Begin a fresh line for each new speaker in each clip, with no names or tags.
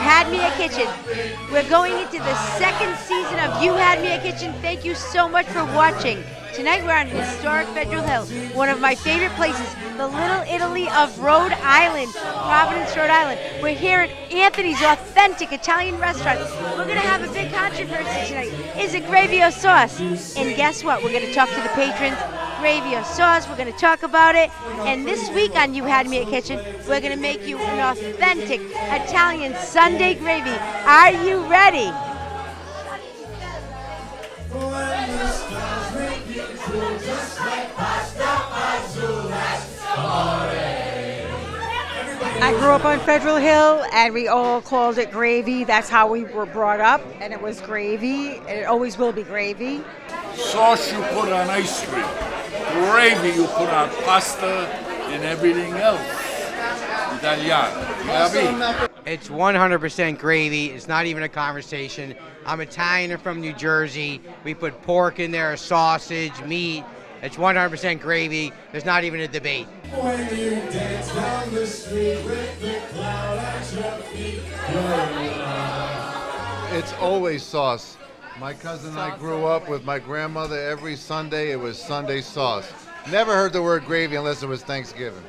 Had Me at Kitchen. We're going into the second season of You Had Me at Kitchen. Thank you so much for watching. Tonight we're on historic Federal Hill, one of my favorite places, the Little Italy of Rhode Island, Providence, Rhode Island. We're here at Anthony's authentic Italian restaurant. We're going to have a big controversy tonight. Is it gravy or sauce? And guess what? We're going to talk to the patrons. Gravy or sauce, we're going to talk about it. And this week on You Had Me at Kitchen, we're going to make you an authentic Italian Sunday gravy. Are you ready?
I grew up on Federal Hill and we all called it gravy. That's how we were brought up, and it was gravy, and it always will be gravy.
Sauce you put on ice cream. Gravy you put on pasta and everything else. Italiano.
It's 100% gravy. It's not even a conversation. I'm Italian and from New Jersey. We put pork in there, sausage, meat. It's 100% gravy. There's not even a debate.
When you dance down the street with the cloud at your feet.
It's always sauce. My cousin and I grew up with my grandmother. Every Sunday it was Sunday sauce. Never heard the word gravy unless it was Thanksgiving.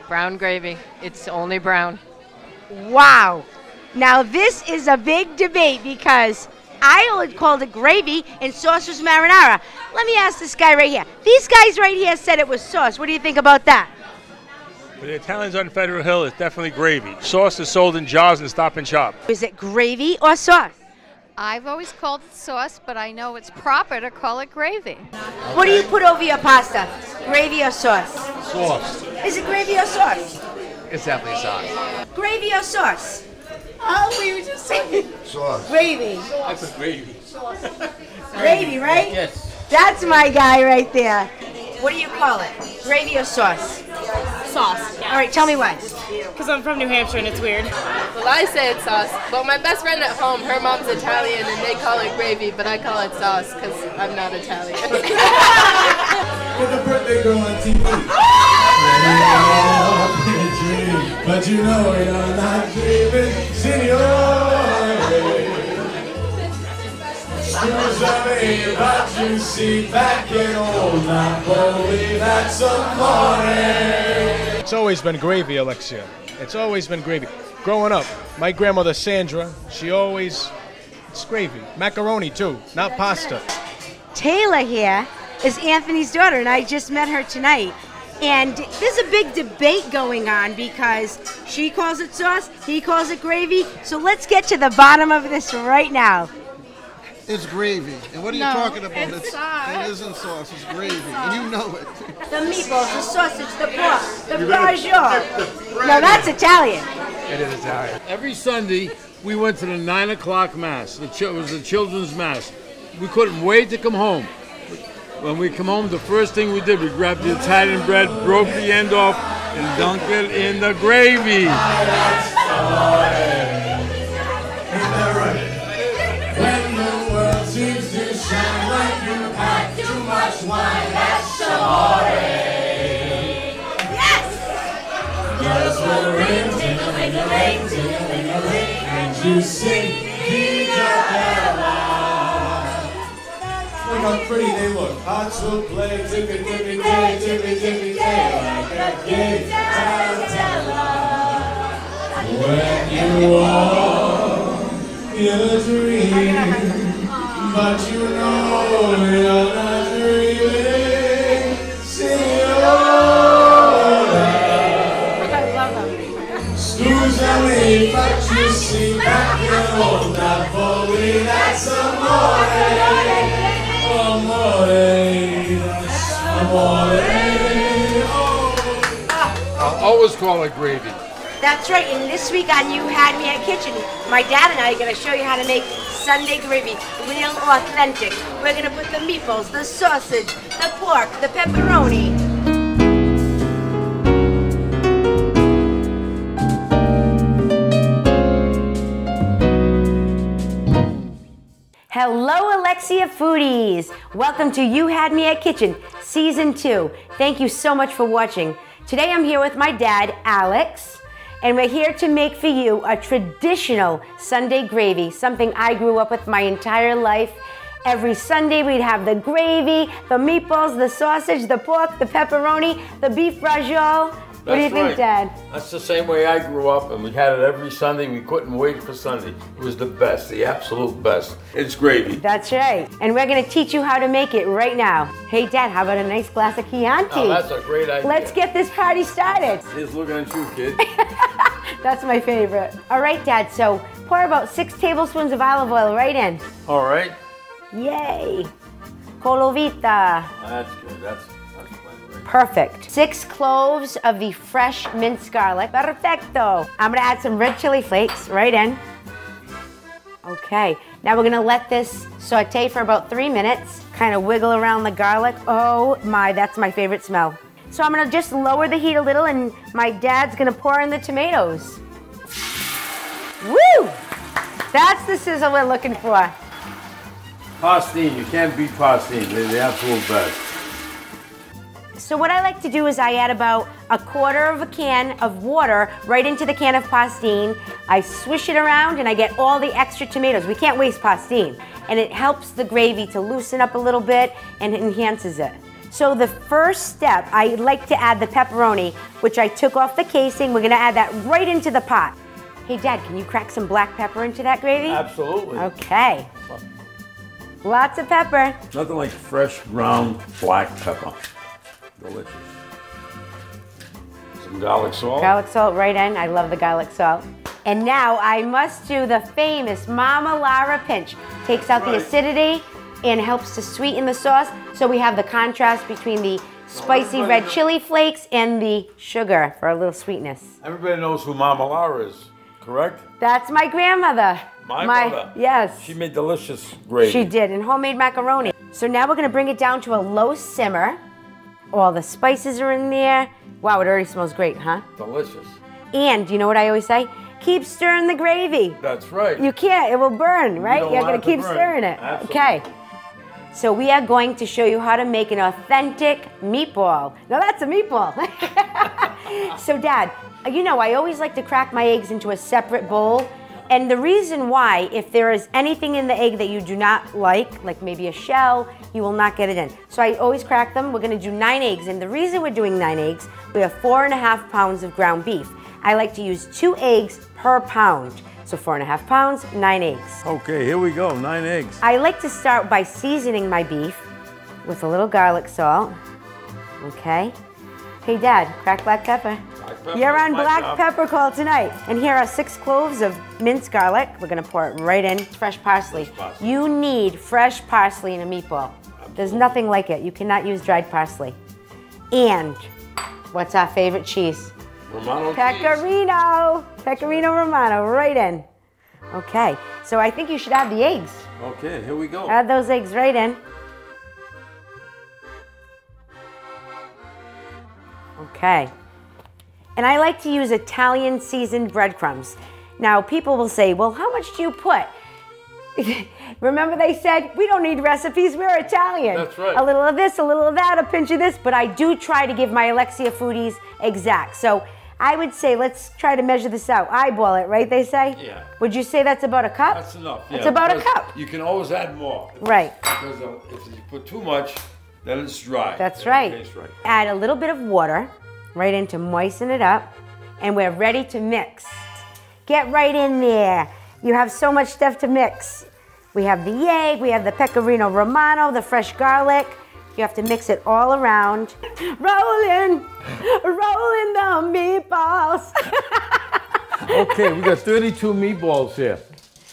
Brown gravy. It's only brown.
Wow. Now this is a big debate because I always called it gravy and sauce was marinara. Let me ask this guy right here. These guys right here said it was sauce. What do you think about that?
For the Italians on Federal Hill, it's definitely gravy. Sauce is sold in jars and Stop and Shop.
Is it gravy or sauce?
I've always called it sauce, but I know it's proper to call it gravy.
What do you put over your pasta? Gravy or sauce?
Sauce.
Is it gravy or sauce?
It's definitely sauce.
Gravy or sauce?
Oh, we were just saying
Sauce.
Gravy.
I put gravy.
Gravy, right?
Yes.
That's my guy right there. What do you call it? Gravy or sauce?
Sauce.
All right, tell me why.
Because I'm from New Hampshire and it's weird.
Well, I say it's sauce, but my best friend at home, her mom's Italian and they call it gravy, but I call it sauce because I'm not Italian.
With a birthday girl on TV. But you know you're not dreaming, signore. Scusami, but you see back in old Napoli, that's amore.
It's always been gravy, Alexia. It's always been gravy. Growing up, my grandmother Sandra, it's gravy. Macaroni too, not pasta.
Taylor here is Anthony's daughter, and I just met her tonight. And there's a big debate going on because she calls it sauce, he calls it gravy. So let's get to the bottom of this right now.
It's gravy. And what are you talking about? It isn't sauce, it's gravy. And you know it.
The meatballs, the sausage, the pork, the braciole. No, that's Italian.
It is Italian.
Every Sunday we went to the 9 o'clock mass. It was the children's mass. We couldn't wait to come home. When we come home, the first thing we did, we grabbed the Italian bread, broke the end off, and dunked it in the gravy.
When the world seems to shine like you had too much wine, that's amore. Yes! Girls will ring, ting-a-ling-a-ling, ting-a-ling-a-ling, and you sing, Vita Bella. Look how pretty they look. Hearts will play, tippy-tippy-tay, tippy-tippy-tay, like a gay tarantella. When you walk in a dream, but you know you're not dreaming, signore.
I love them.
Scusami, but you see back in old Napoli, that's amore.
I'll always call it gravy.
That's right, and this week on You Had Me at Kitchen, my dad and I are going to show you how to make Sunday gravy, real authentic. We're going to put the meatballs, the sausage, the pork, the pepperoni. Hello, Alexia foodies. Welcome to You Had Me at Kitchen, Season 2. Thank you so much for watching. Today I'm here with my dad, Alex, And we're here to make for you a traditional Sunday gravy, something I grew up with my entire life. Every Sunday we'd have the gravy, the meatballs, the sausage, the pork, the pepperoni, the beef ravioli. What do you think, Dad?
That's the same way I grew up, and we had it every Sunday. We couldn't wait for Sunday. It was the best, the absolute best. It's gravy.
That's right. And we're going to teach you how to make it right now. Hey, Dad, how about a nice glass of Chianti?
Oh, that's a great idea.
Let's get this party started.
He's looking at you, kid.
That's my favorite. All right, Dad, so pour about 6 tablespoons of olive oil right in.
All right.
Yay. Colovita.
That's good. That's plenty.
Perfect. 6 cloves of the fresh minced garlic. Perfecto. I'm gonna add some red chili flakes right in. Okay, now we're gonna let this saute for about 3 minutes. Kind of wiggle around the garlic. Oh my, that's my favorite smell. So I'm gonna just lower the heat a little and my dad's gonna pour in the tomatoes. Woo! That's the sizzle we're looking for.
Pastine, you can't beat pastine. They're the absolute best.
So what I like to do is I add about 1/4 of a can of water right into the can of pastine. I swish it around and I get all the extra tomatoes. We can't waste pastine. And it helps the gravy to loosen up a little bit and enhances it. So the first step, I like to add the pepperoni, which I took off the casing. We're gonna add that right into the pot. Hey, Dad, can you crack some black pepper into that gravy?
Absolutely.
Okay. Lots of pepper.
Nothing like fresh ground black pepper. Delicious. Some garlic salt.
Garlic salt right in. I love the garlic salt. And now I must do the famous Mama Lara pinch. Takes out the acidity and helps to sweeten the sauce. So we have the contrast between the spicy red chili flakes and the sugar for a little sweetness.
Everybody knows who Mama Lara is, correct?
That's my grandmother.
My mother?
Yes.
She made delicious gravy.
She did, and homemade macaroni. So now we're gonna bring it down to a low simmer. All the spices are in there. Wow, it already smells great, huh?
Delicious.
And you know what I always say? Keep stirring the gravy.
That's right.
You can't, it will burn, right? You're gonna keep stirring it.
Absolutely.
Okay. So we are going to show you how to make an authentic meatball. Now that's a meatball. So Dad, you know I always like to crack my eggs into a separate bowl. And the reason why, if there is anything in the egg that you do not like maybe a shell, you will not get it in. So I always crack them. We're gonna do 9 eggs. And the reason we're doing 9 eggs, we have 4.5 pounds of ground beef. I like to use 2 eggs per pound. So 4.5 pounds, 9 eggs.
Okay, here we go, 9 eggs.
I like to start by seasoning my beef with a little garlic salt. Okay. Hey Dad, crack black pepper. You're on black pepper call tonight. And here are 6 cloves of minced garlic. We're gonna pour it right in. Fresh parsley. You need fresh parsley in a meatball. There's nothing like it. You cannot use dried parsley. And what's our favorite cheese?
Romano
Pecorino. Pecorino Romano, right in. Okay, so I think you should add the eggs.
Okay, here we go.
Add those eggs right in. Okay. And I like to use Italian seasoned breadcrumbs. Now, people will say, well, how much do you put? Remember they said, we don't need recipes, we're Italian.
That's right.
A little of this, a little of that, a pinch of this, but I do try to give my Alexia foodies exact. So I would say, let's try to measure this out. Eyeball it, right, they say?
Yeah.
Would you say that's about a cup?
That's enough, yeah.
It's about a cup.
You can always add more.
Right.
Because if you put too much, then it's dry.
That's
It
right.
tastes right.
Add a little bit of water right in to moisten it up, and we're ready to mix. Get right in there. You have so much stuff to mix. We have the egg, we have the pecorino romano, the fresh garlic. You have to mix it all around. Rolling the meatballs.
Okay, we got 32 meatballs here.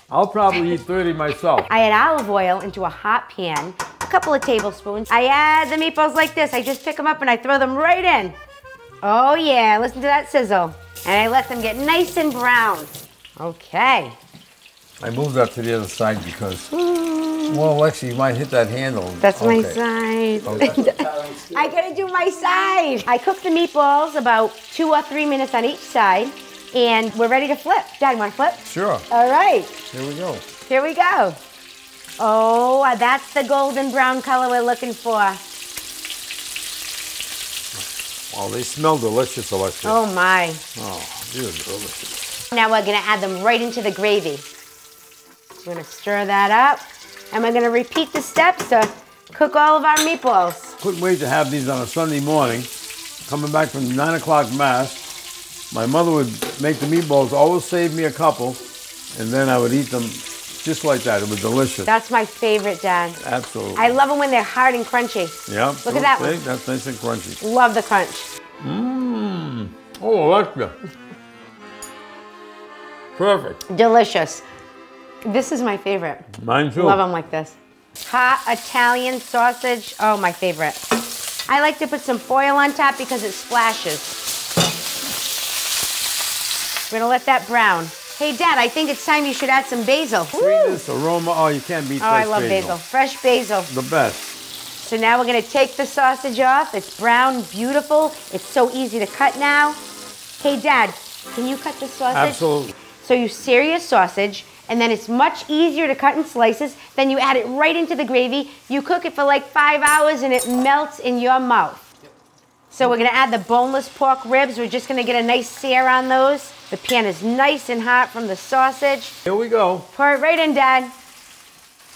I'll probably eat 30 myself.
I add olive oil into a hot pan, a couple of tablespoons. I add the meatballs like this. I just pick them up and I throw them right in. Oh yeah, listen to that sizzle. And I let them get nice and brown. Okay.
I moved that to the other side because, well, Alexia, you might hit that handle.
That's my side.
Okay.
I gotta do my side. I cook the meatballs about 2 or 3 minutes on each side, and we're ready to flip. Dad, want to flip?
Sure.
All right.
Here we go.
Here we go. Oh, that's the golden brown color we're looking for.
Oh, they smell delicious, Alexia.
Oh my.
Oh.
Now we're gonna add them right into the gravy. We're gonna stir that up, and we're gonna repeat the steps to cook all of our meatballs.
Couldn't wait to have these on a Sunday morning. Coming back from the 9 o'clock mass, my mother would make the meatballs, always save me a couple, and then I would eat them just like that. It was delicious.
That's my favorite, Dad.
Absolutely.
I love them when they're hard and crunchy.
Yeah.
Look at that one.
That's nice and crunchy.
Love the crunch.
Mmm. Oh, Alexia. Perfect.
Delicious. This is my favorite.
Mine too.
Love them like this. Hot Italian sausage. Oh, my favorite. I like to put some foil on top because it splashes. We're gonna let that brown. Hey, Dad, I think it's time you should add some basil.
Sweetness, aroma. Oh, you can't beat fresh basil.
I love basil. Fresh basil.
The best.
So now we're gonna take the sausage off. It's brown, beautiful. It's so easy to cut now. Hey, Dad, can you cut the sausage?
Absolutely.
So you sear your sausage, and then it's much easier to cut in slices. Then you add it right into the gravy. You cook it for like 5 hours, and it melts in your mouth. So we're gonna add the boneless pork ribs. We're just gonna get a nice sear on those. The pan is nice and hot from the sausage.
Here we go.
Pour it right in, Dad.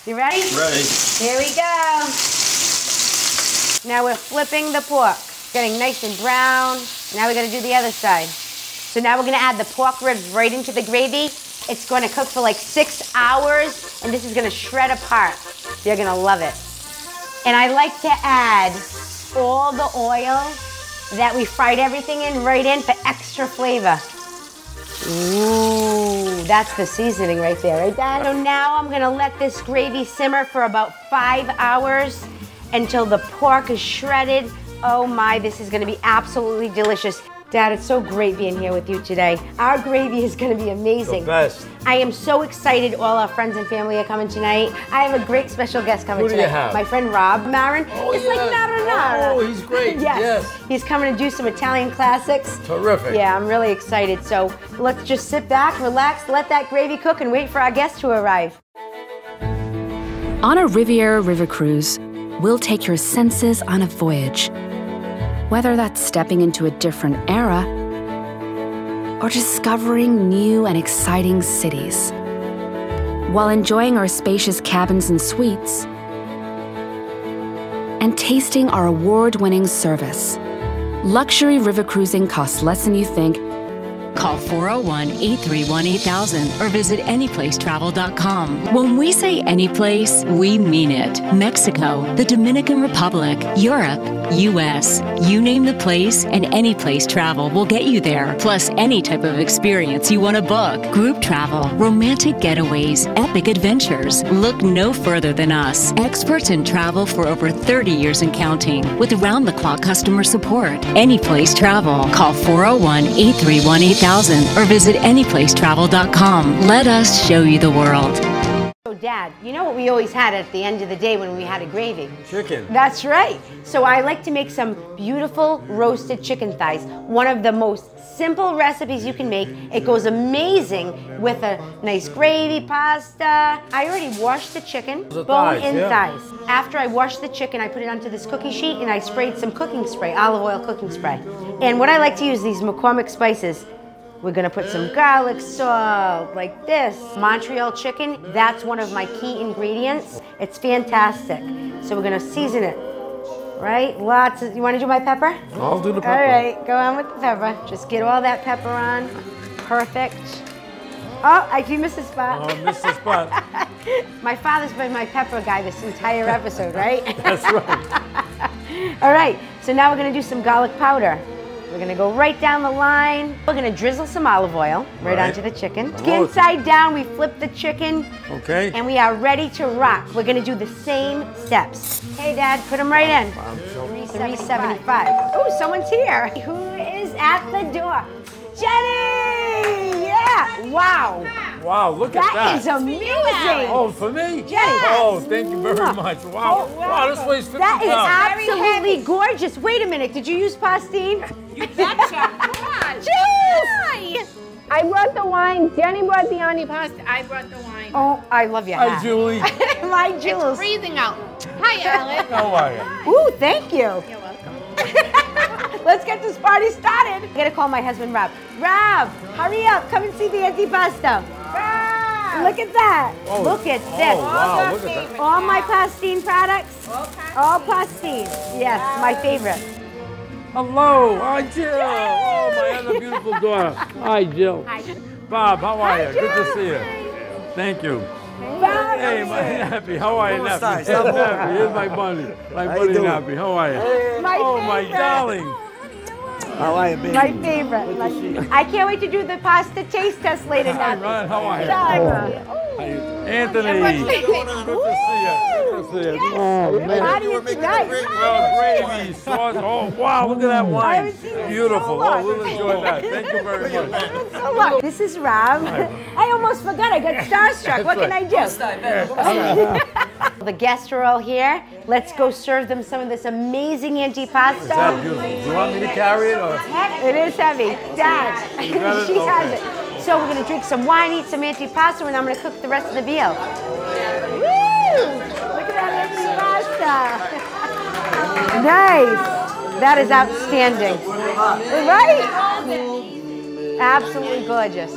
You ready?
Ready.
Here we go. Now we're flipping the pork. Getting nice and brown. Now we gotta do the other side. So now we're gonna add the pork ribs right into the gravy. It's gonna cook for like 6 hours, and this is gonna shred apart. You're gonna love it. And I like to add all the oil that we fried everything in right in for extra flavor. Ooh, that's the seasoning right there, right, Dad? So now I'm gonna let this gravy simmer for about 5 hours until the pork is shredded. Oh my, this is gonna be absolutely delicious. Dad, it's so great being here with you today. Our gravy is gonna be amazing.
The best.
I am so excited all our friends and family are coming tonight. I have a great special guest coming tonight.
Who do you have?
My friend Rob Marin.
Oh,
it's
yes.
like marinara.
Oh, he's great.
Yes. He's coming to do some Italian classics.
Terrific.
Yeah, I'm really excited. So let's just sit back, relax, let that gravy cook, and wait for our guests to arrive.
On a Riviera River cruise, we'll take your senses on a voyage. Whether that's stepping into a different era or discovering new and exciting cities, while enjoying our spacious cabins and suites and tasting our award-winning service. Luxury river cruising costs less than you think.
Call 401-831-8000 or visit anyplacetravel.com. When we say anyplace, we mean it. Mexico, the Dominican Republic, Europe, U.S. You name the place, and Anyplace Travel will get you there. Plus any type of experience you want to book. Group travel, romantic getaways, epic adventures. Look no further than us. Experts in travel for over 30 years and counting, with round-the-clock customer support. Anyplace Travel. Call 401-831-8000 or visit anyplacetravel.com. Let us show you the world.
So Dad, you know what we always had at the end of the day when we had a gravy?
Chicken.
That's right. So I like to make some beautiful roasted chicken thighs. One of the most simple recipes you can make. It goes amazing with a nice gravy, pasta. I already washed the chicken, bone-in thighs. After I washed the chicken, I put it onto this cookie sheet and I sprayed some cooking spray, olive oil cooking spray. And what I like to use, these McCormick spices. We're gonna put some garlic salt, like this. Montreal chicken, that's one of my key ingredients. It's fantastic. So we're gonna season it, right? Lots of, you wanna do my pepper?
I'll do the pepper.
All right, go on with the pepper. Just get all that pepper on. Perfect. Oh, you missed a spot.
Oh, missed the spot.
My father's been my pepper guy this entire episode, right?
That's right.
All right, so now we're gonna do some garlic powder. We're gonna go right down the line. We're gonna drizzle some olive oil right onto the chicken. Skin side down, we flip the chicken.
Okay.
And we are ready to rock. We're gonna do the same steps. Hey Dad, put them right in. 375. Oh, someone's here. Who is at the door? Jenny! Yeah! Wow!
Wow, look at that.
That is amazing!
Oh, for me?
Jenny!
Oh, thank you very much. Wow. Wow, this weighs 50
That
pounds.
is absolutely gorgeous. Wait a minute, did you use pastine?
You betcha. Come on.
Jules!
Hi. I brought the wine. Jenny brought the antipasta. I brought the wine.
Oh, I love your hat.
Hi, Julie.
My Jules.
It's freezing out. Hi, Alex.
How are you?
Ooh, thank you.
You're welcome.
Let's get this party started. I gotta call my husband, Rob. Rob, hurry up. Come and see the antipasto. Rob! Look at that.
Oh,
look at this.
Oh, wow, look at that.
All my pastine products. All pastine. Yes, my favorite.
Hello. Hi, Jill. Oh, my other beautiful daughter. Hi, Jill.
Hi.
Bob, how are you?
Jill.
Good to see you. Thank you.
Bob,
Hey, my Nappy, how are you, Nappy?
Stop
Nappy, here's my bunny. My buddy Nappy, how are you? Oh, my darling.
How are you, baby?
My favorite. I can't wait to do the pasta taste test later.
Hi, Ron, how are you? Anthony, good to see you. Good to see you. Oh, man.
How do you tonight?
Well, gravy, sauce. Oh, wow, look at that wine. Beautiful. Oh, we'll enjoy that. Thank you very much.
So look, this is Rob. I almost forgot. I got starstruck. What can I do? The guests are all here. Let's go serve them some of this amazing antipasto.
Is that beautiful? Do you want me to carry it? Or?
It is heavy. Dad,
You got it?
she has
Okay.
it. So we're going to drink some wine, eat some antipasto, and I'm going to cook the rest of the meal. Woo! Look at that antipasto. Nice. That is outstanding. Right? Absolutely gorgeous.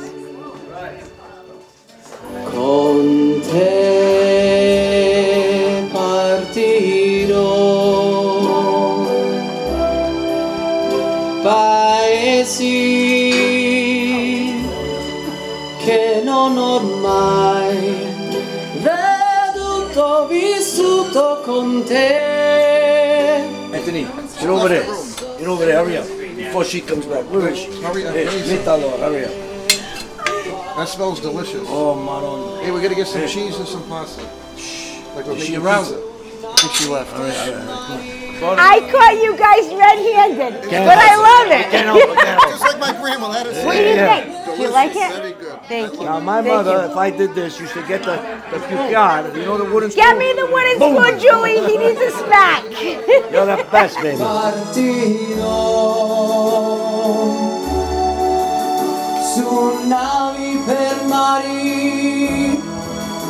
Con te partirò, paesi che non ho mai veduto, vissuto con te.
Anthony, get over there. Get over there, hurry up. Before she comes back. Where is she?
Hurry up,
Hey,
hurry up.
Mitalo, hurry up.
That smells delicious.
Oh, Maron.
Hey, we gotta get some cheese and some pasta. Like we're
Is she
making
around?
pizza. I think she left.
All right.
I caught you guys red-handed, but I love it.
Just like my grandma. That is
What do you think? Do you like it?
very good.
Thank you.
Now, my
Thank
mother,
you.
if I did this, used to get the cucchiard, you know the wooden spoon?
Get me the wooden spoon, Julie. He needs a smack.
You're the best, baby.
Partirò su navi per mari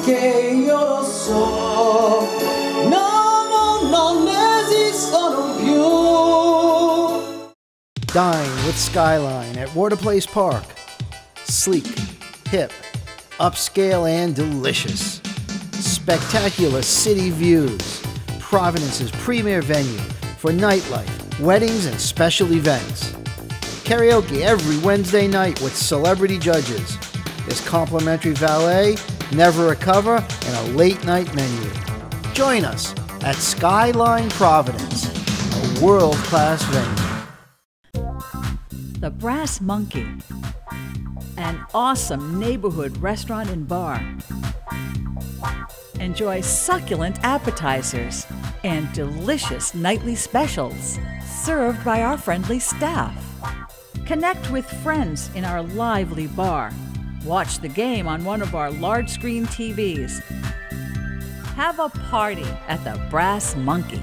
che io lo so, non esistono più.
Dine with Skyline at Water Place Park. Sleek, hip, upscale, and delicious. Spectacular city views. Providence's premier venue for nightlife, weddings, and special events. Karaoke every Wednesday night with celebrity judges. There's complimentary valet, never a cover, and a late night menu. Join us at Skyline Providence, a world-class venue.
The Brass Monkey, an awesome neighborhood restaurant and bar. Enjoy succulent appetizers and delicious nightly specials served by our friendly staff. Connect with friends in our lively bar. Watch the game on one of our large screen TVs. Have a party at the Brass Monkey.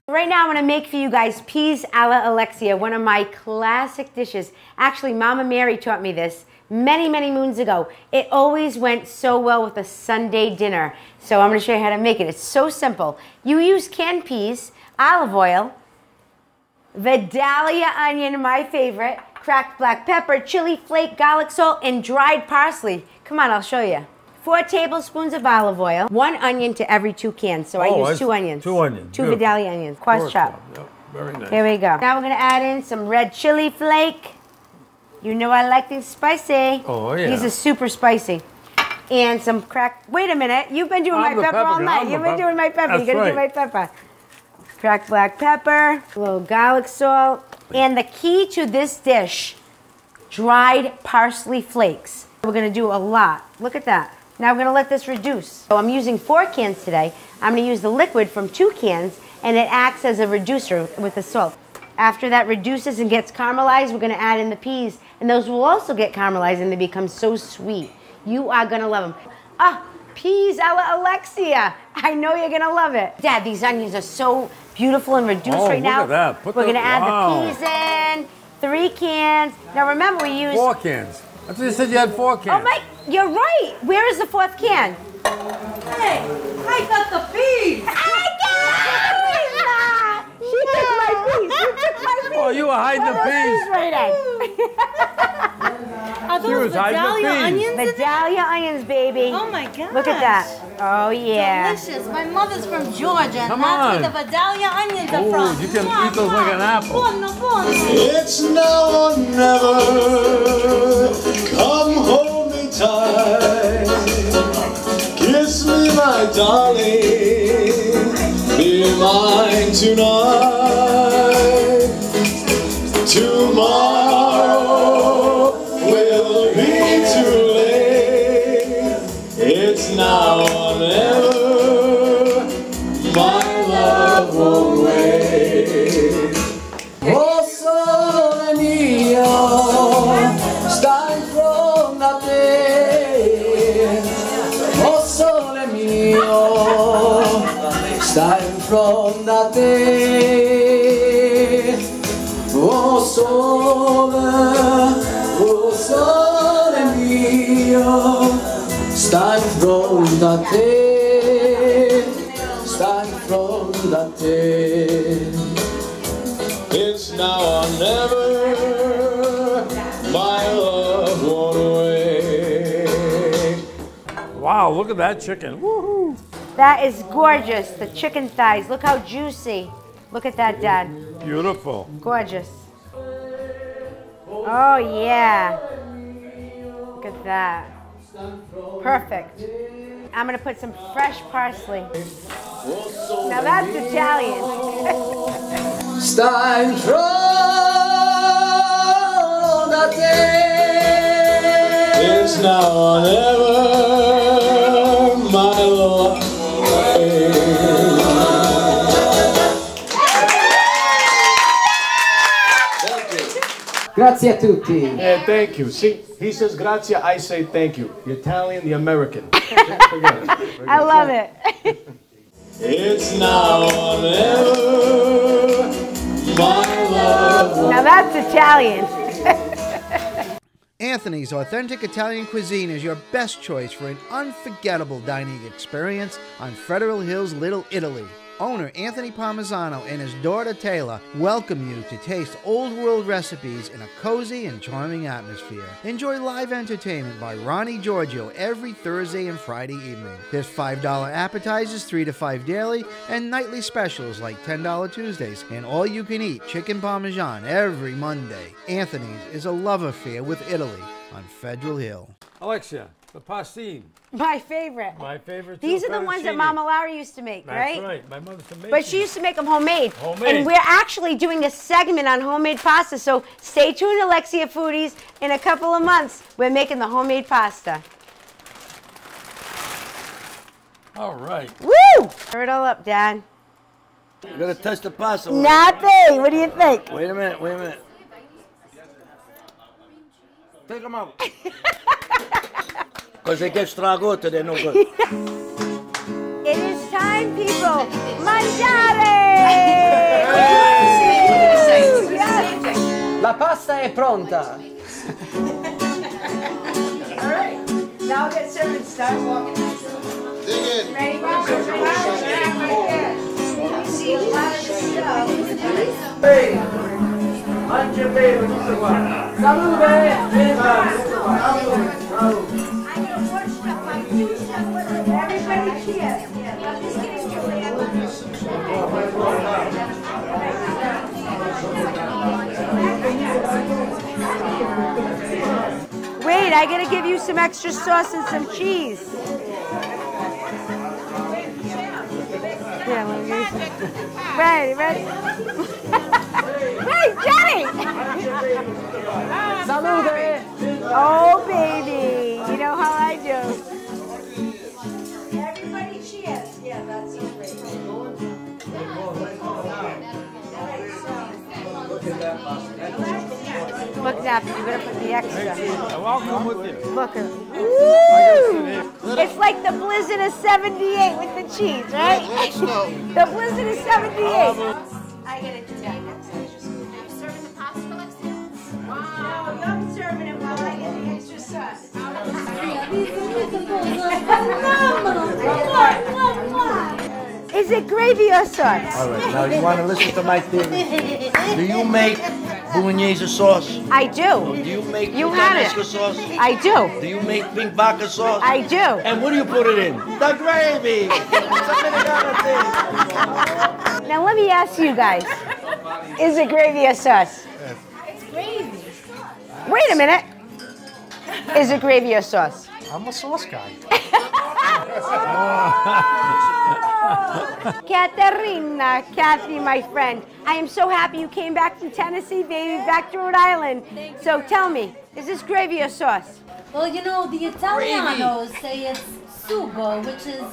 Right now, I'm going to make for you guys peas a la Alexia, one of my classic dishes. Actually, Mama Mary taught me this many, many moons ago. It always went so well with a Sunday dinner. So I'm going to show you how to make it. It's so simple. You use canned peas, olive oil, Vidalia onion, my favorite, cracked black pepper, chili flake, garlic salt, and dried parsley. Come on, I'll show you. 4 tablespoons of olive oil, 1 onion to every 2 cans. So I use 2 onions.
2 onions.
2
Good.
Vidalia onions, coarse chop.
Yep, very nice.
Here we go. Now we're going to add in some red chili flake. You know I like things spicy.
Oh, yeah.
These are super spicy. And some cracked, wait a minute, you've been doing my pepper all night. You've been doing my pepper, you're going to do my pepper. Cracked black pepper, a little garlic salt, and the key to this dish, dried parsley flakes. We're going to do a lot. Look at that. Now we're going to let this reduce. So I'm using 4 cans today. I'm going to use the liquid from 2 cans, and it acts as a reducer with the salt. After that reduces and gets caramelized, we're going to add in the peas, and those will also get caramelized, and they become so sweet. You are going to love them. Ah, peas a la Alexia. I know you're going to love it. Dad, these onions are so beautiful and reduced right now.
Look at that.
We're going to add the peas in, 3 cans. Now remember, we use
4 cans. I thought you said you had 4 cans.
Oh my, you're right. Where is the 4th can?
Hey, I got the peas.
I got it!
Oh, you were hiding the peas.
Right at.
Are
She was
those
hiding the
Vidalia
peas.
onions?
Vidalia onions, baby.
Oh my god.
Look at that. Oh yeah.
Delicious. My mother's from Georgia, and
Come
that's
on.
where the Vidalia onions are
Oh,
from.
you can eat those like an apple.
Buono, buono.
It's now or never. Come hold me tight. Kiss me, my darling. Be mine tonight. Tomorrow will be too late. It's now or never. My love won't wait. Oh, sole mio, stai in fronte a te. Oh, sole mio, stai in fronte a te. Oh, sole mio, stai in fronte a te. Stai in fronte a te. It's now or never, my love won't wait.
Wow, look at that chicken. Woohoo.
That is gorgeous. The chicken thighs. Look how juicy. Look at that, Dad.
Beautiful.
Gorgeous. Oh yeah. Look at that. Perfect. I'm gonna put some fresh parsley. Now that's Italian.
Stai in fronte a te. It's now or never, my love.
Grazie a tutti.
Yeah, thank you. See, he says grazie, I say thank you. The Italian, the American. Forget it.
I love it.
It's now or never, my love.
Now that's Italian.
Anthony's Authentic Italian Cuisine is your best choice for an unforgettable dining experience on Federal Hill's Little Italy. Owner Anthony Parmesano and his daughter Taylor welcome you to taste old world recipes in a cozy and charming atmosphere. Enjoy live entertainment by Ron Giorgio every Thursday and Friday evening. There's $5 appetizers, 3 to 5 daily, and nightly specials like $10 Tuesdays, and all you can eat chicken parmesan every Monday. Anthony's is a love affair with Italy on Federal Hill.
Alexia, the pastine.
My favorite.
My favorite too.
These are the ones that Mama Larry used to make, right?
That's right. My mother used to make
But she used to make them homemade.
Homemade.
And we're actually doing a segment on homemade pasta, so stay tuned, Alexia Foodies. In a couple of months, we're making the homemade pasta.
All right.
Woo! Stir it all up, Dad.
You gotta test the pasta.
Nothing. What do you think?
Wait a minute, wait a minute. Take them out. Because they get stragotte, they're no good.
It is time, people. Mangiare! Yes.
La pasta è pronta.
All right. Now get serving. Start walking. Ready, Rob? Right there. You see a lot of stuff.
Hey, mangia bene tutto qua. Salute!
Everybody cheers. Wait, I gotta give you some extra sauce and some cheese. Yeah, let me give you some. Ready? Wait, Jenny!
Salute!
Oh, baby. You know how I do. Everybody cheers. Yeah, that's so great. Look at that. You better put the extra.
I'll come with you.
Look at it. Woo! It's like the Blizzard of '78 with the cheese, right? The Blizzard of '78. I gotta do that next. Serving the pasta, Alexia? Wow, you're serving it while I get the extra sauce. Is it gravy or sauce?
All right, now you want to listen to my theory. Do you make bolognese sauce?
I do.
Do you make
You had it.
Puttanesca sauce?
I do.
Do you make pink vodka sauce?
I do.
And what do you put it in? The gravy.
Now let me ask you guys, is it gravy or sauce?
It's gravy.
Wait a minute. Is it gravy or sauce?
I'm a sauce guy.
Katerina, Kathy, my friend, I am so happy you came back from Tennessee, baby, back to Rhode Island. So tell me, is this gravy or sauce?
Well, you know, the Italianos say it's sugo, which is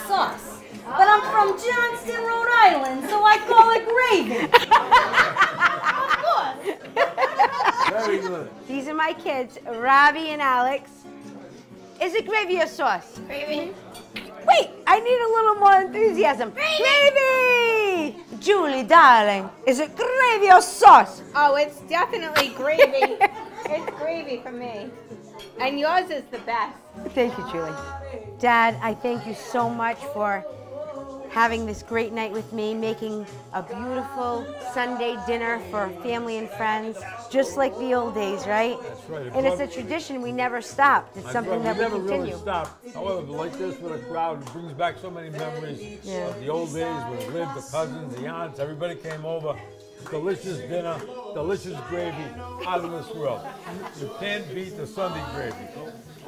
sauce. But I'm from Johnston, Rhode Island, so I call it gravy. Of course.
Very good.
These are my kids, Robbie and Alex. Is it gravy or sauce?
Gravy.
Wait, I need a little more enthusiasm. Gravy! Julie, darling, is it gravy or sauce?
Oh, it's definitely gravy. It's gravy for me. And yours is the best.
Thank you, Julie. Dad, I thank you so much for having this great night with me, making a beautiful Sunday dinner for family and friends, just like the old days, right?
That's right.
And it's a tradition we never stopped. It's something that we
never
continue.
really stop. However, like this with a crowd, it brings back so many memories of the old days where we lived, the cousins, the aunts, everybody came over. Delicious dinner, delicious gravy, out of this world. You can't beat the Sunday gravy.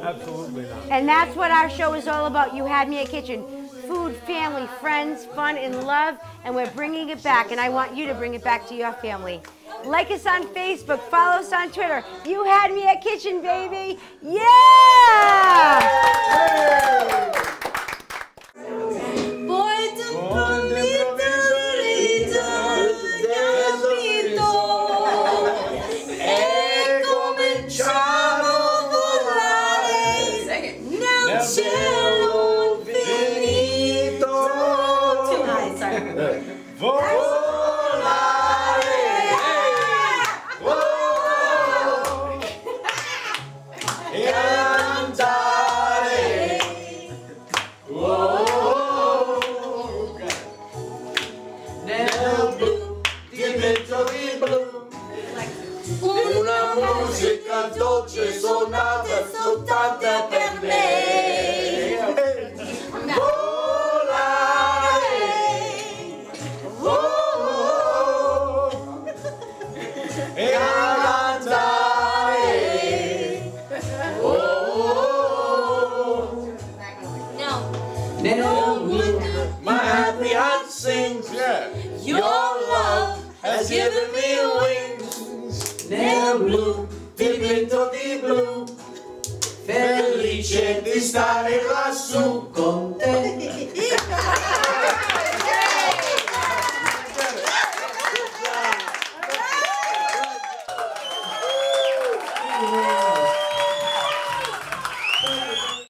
Absolutely not.
And that's what our show is all about. You Had Me at Kitchen. Food, family, friends, fun, and love, and we're bringing it back, and I want you to bring it back to your family. Like us on Facebook, follow us on Twitter. You Had Me at Kitchen, baby. Yeah!
Una musica dolce suonata soltanto per me. Volare, e a cantare. Nel blue, my happy heart sings. Your love has given me wings. Nel blu, dipinto di blu, felice di stare lassù con te.